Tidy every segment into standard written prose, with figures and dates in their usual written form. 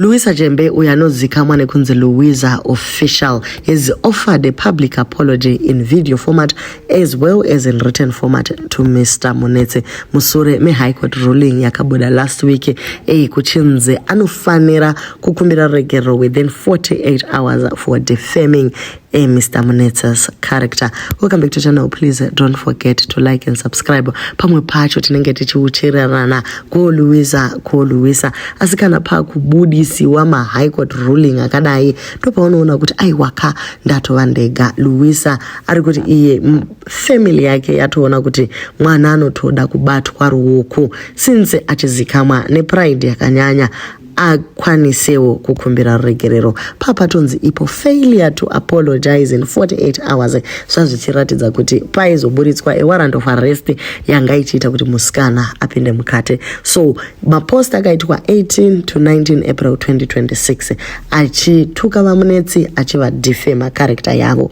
Louisa Jembe uyanozikamwa nekunze Louisa official has offered a public apology in video format as well as in written format to Mr. Munetse musure me High Court ruling yakabuda last week kuchinze anofanira kukumbira regero within 48 hours for defaming Mr. Munetse's character. Welcome back to the channel. Please don't forget to like and subscribe. Pamwe pacho tinenge tichiuchirana ko Louisa asikana pa kubudisi wa ma High Court ruling akadai topa unoona kuti aiwaka ndatovandega Louisa ari kuti iye family yake yatoona kuti mwana anotoda kubatwa ruoko since achizikamwa ne pride yakanyanya akwanisewo kukumbira regerero papatonzi ipo failure to apologize in 48 hours zvazvichiratidza kuti paizoburitswa a warrant of arrest yanga ichiita kuti musikana apinde mukate. So mapost akaitwa 18 to 19 April 2026 achituka vamunetsi achiva defame character yavo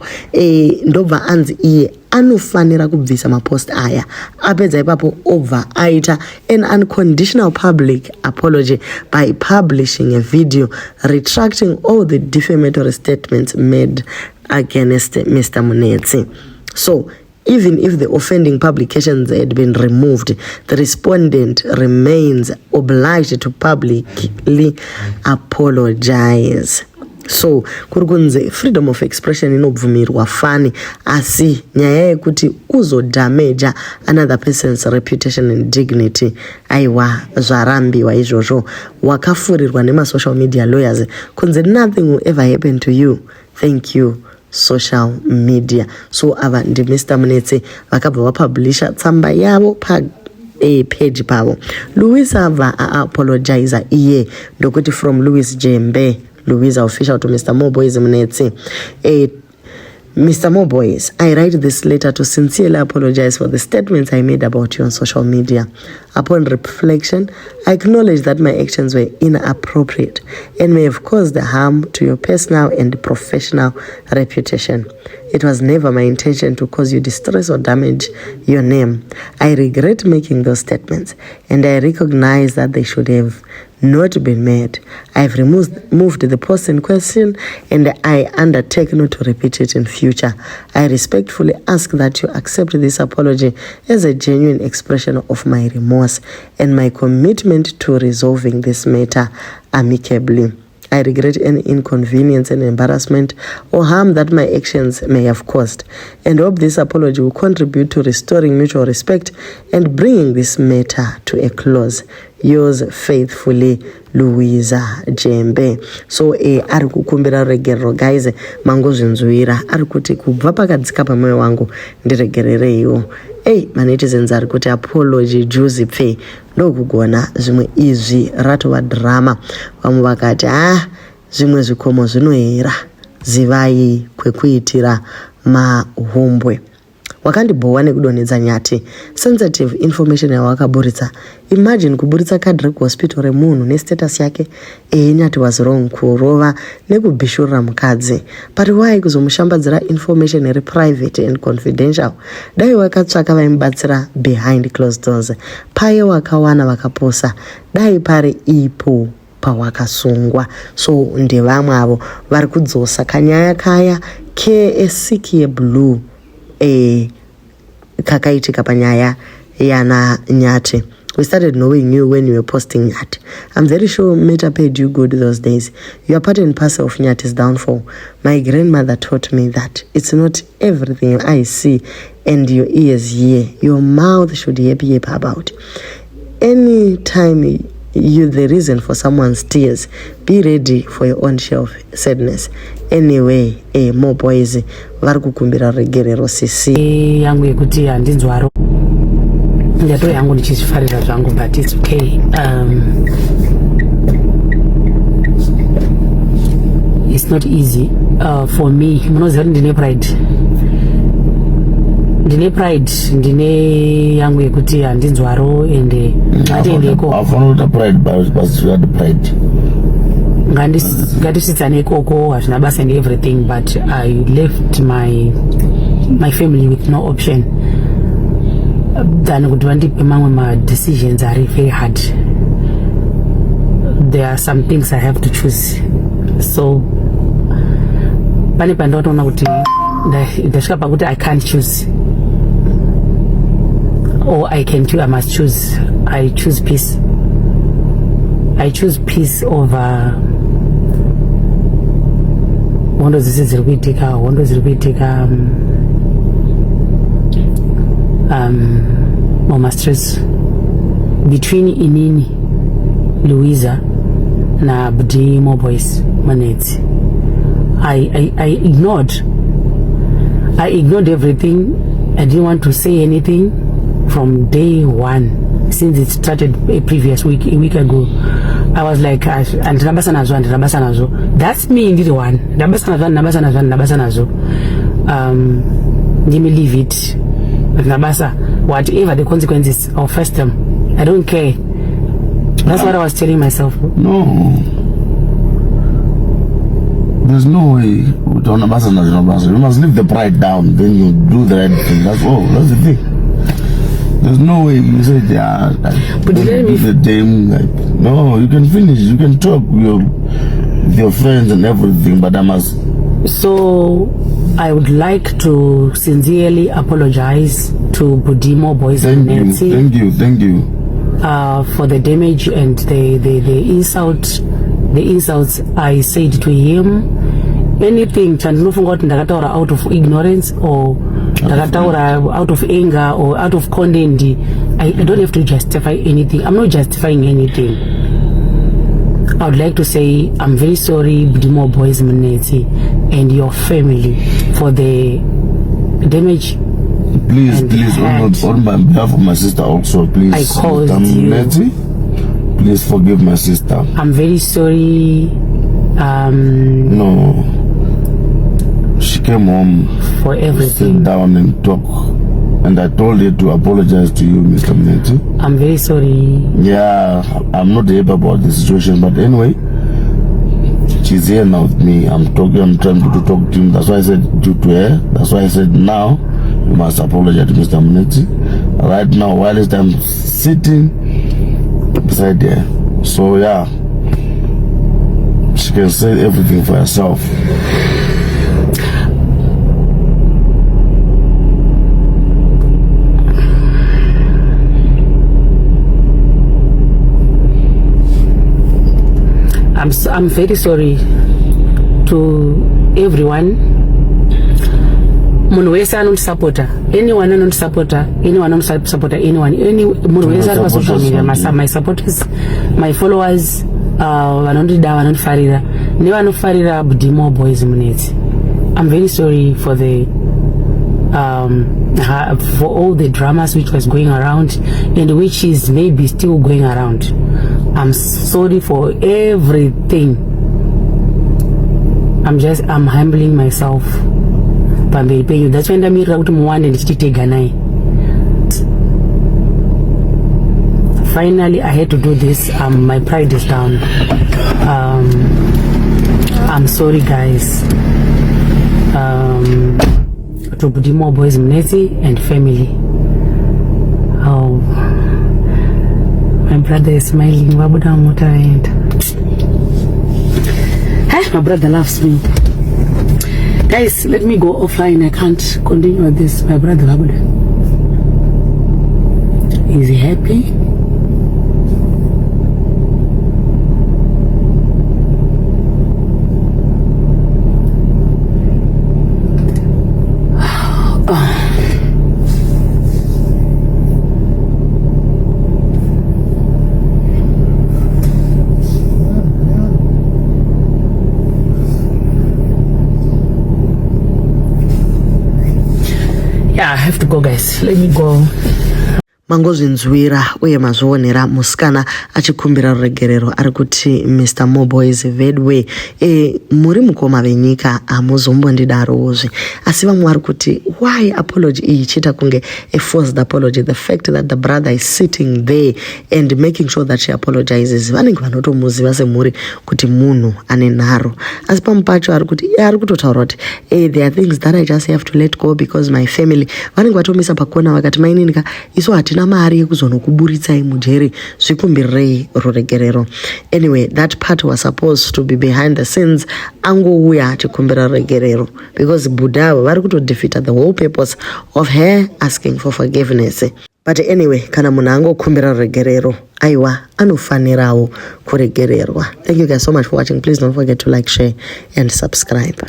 ndobva anzi iye anofanira kubvisa mapost aya apedza ipapo obva aita an unconditional public apology by publishing a video retracting all the defamatory statements made against Mr. Munetsi. So even if the offending publications had been removed, the respondent remains obliged to publicly apologize. So kurikunze freedom of expression inobvumirwa fani asi nyaya yekuti uzo damage another person's reputation and dignity aiwa zvarambiwa izvozvo wakafurirwa nema social media lawyers kunze nothing will ever happen to you. Thank you social media. So ava ndi Mr. Munetse vakabva vapublisha tsamba yavo pa page pavo. Louisa va apologize iye ndokuti from Louis Jembe Louisa official to Mr. Moboys Munetsi. Mr. Moboys, I write this letter to sincerely apologize for the statements I made about you on social media. Upon reflection, I acknowledge that my actions were inappropriate and may have caused harm to your personal and professional reputation. It was never my intention to cause you distress or damage your name. I regret making those statements and I recognize that they should have not been made. I have removed the post in question and I undertake not to repeat it in future. I respectfully ask that you accept this apology as a genuine expression of my remorse and my commitment to resolving this matter amicably. I regret any inconvenience and embarrassment or harm that my actions may have caused, and hope this apology will contribute to restoring mutual respect and bringing this matter to a close. Yours faithfully, Louisa Jembe. So ari kukumbira regerero guys, mangozvinzwira ari kuti kubva pakadzika pamoyo wangu ndiregerereiwo. Manetizens ari kuti apology juicy pfe ndokugona zvimwe izvi ratova drama. Vamwe vakati zvimwe zvikomo zvinohera zivai kwekuitira mahumbwe. Wakandibhowa nekudonedza nyati sensitive information yawakaburitsa. Imagine kuburitsa card rekuhospital remunhu nestatus yake nyati was wrong kurova nekubhishurira mukadzi. But why kuzomushambadzira information iri private and confidential? Dai wakatsvaka vaimubatsira behind closed doors. Paye wakawana vakaposa. Dai pari ipo pawakasungwa. So ndevamwe avo vari kudzosa kanyaya kaya KSC blue kakaitika panyaya yana Nyati. We started knowing you when you were posting Nyati. I'm very sure Meta paid you good those days. You are part and parcel of Nyati's downfall. My grandmother taught me that it's not everything your eyes see and your ears hear. Your mouth should yap about. Any time you the reason for someone's tears, be ready for your own share of sadness. Anyway, more boys vari kukumbira regerero sisi yangu yekuti handinzwaro ndato yangu ndichifarira zvangu, but it's okay. It's not easy for me. Munoziva kuti ndine pride ndine yangu yekuti handinzwaro ende ngatiendeko afanota pride but you had pride ngatisitsane ikoko hazvina basa and everything, but I left my family with no option than kuti vandipe mamwe ma decisions are very hard there are some things I have to choose. So pane pandotoona kuti ndasvika pakuti I can't choose, or I must choose. I choose peace. I choose peace over hondo dzese dziri kuitika mama stress between inini Louisa na Budimo Boys Manetsi. I ignored everything. I didn't want to say anything from day one since it started a week ago. I was like, ndinabasa nazo. That's me, ndiri one. Ndabasa nazo. Let me leave it. Ndabasa, whatever the consequences, I'll face them. I don't care. That's what I was telling myself. No. There's no way. You must leave the pride down, then you do the right thing. That's all. That's the thing. There's no way you say, but the game. No, you can finish. You can talk with your friends and everything, but I must. So, I would like to sincerely apologize to Budimo Boys and Nancy. Thank you. For the damage and the insults I said to him. Anything ndakataura out of ignorance or ndakataura out of anger or out of content. I don't have to justify anything. I'm not justifying anything. I would like to say I'm very sorry, Budimo Boys Manetsi and your family, for the damage. Please, on my behalf of my sister also, please. I called you. Please forgive my sister. I'm very sorry. No. She came home for everything. Sit down and talk. And I told her to apologize to you, Mr. Manetsi. I'm very sorry. Yeah, I'm not happy about the situation, but anyway, she's here now with me. I'm trying to talk to him. That's why I said to her. That's why I said now you must apologize to Mr. Manetsi. Right now, while I'm sitting beside her. So yeah, she can say everything for herself. I'm very sorry to everyone. Munhu wese anondisupporta, anyone anondisupporta, anyone anondisupporta, anyone, munhu wese ari pasocial media, my supporters, my followers, vanondida, vanondifarira, nevanofarira Budimo Boys Manetsi. I'm very sorry for the for all the dramas which was going around and which is maybe still going around. I'm sorry for everything. I'm humbling myself. That's when I'm here to one and finally I had to do this. My pride is down. I'm sorry guys. To Budimo Boys Manetsi and family. Oh, my brother is smiling. Hey, my brother loves me. Guys, let me go offline. I can't continue with this. My brother, is he happy? I have to go guys, let me go. Mangozvinzwira uye mazvionera musikana achikumbira ruregerero ari kuti Mr. Mo Boys Vedway, muri mukoma venyika hamuzombondidarozve, asi vamwe vari kuti why apology iyi ichiita kunge a forced apology. The fact that the brother is sitting there and making sure that she apologizes, vanenge vanotomuziva semuri kuti munhu ane nharo, asi pamwe pacho ari kuti ari kutotaura kuti there are things that I just have to let go because my family, vanenge vatomisa pakona vakati maininika isu hatina hatina mari yekuzonokuburitsai mujeri, zvikumbirirei ruregerero. Anyway, that part was supposed to be behind the scenes. Angouya achikumbira ruregerero because Buddha vari kutodefeata the whole purpose of her asking for forgiveness. But anyway, kana munhu angokumbira ruregerero, aiwa anofanirawo kuregererwa. Thank you guys so much for watching. Please don't forget to like, share and subscribe.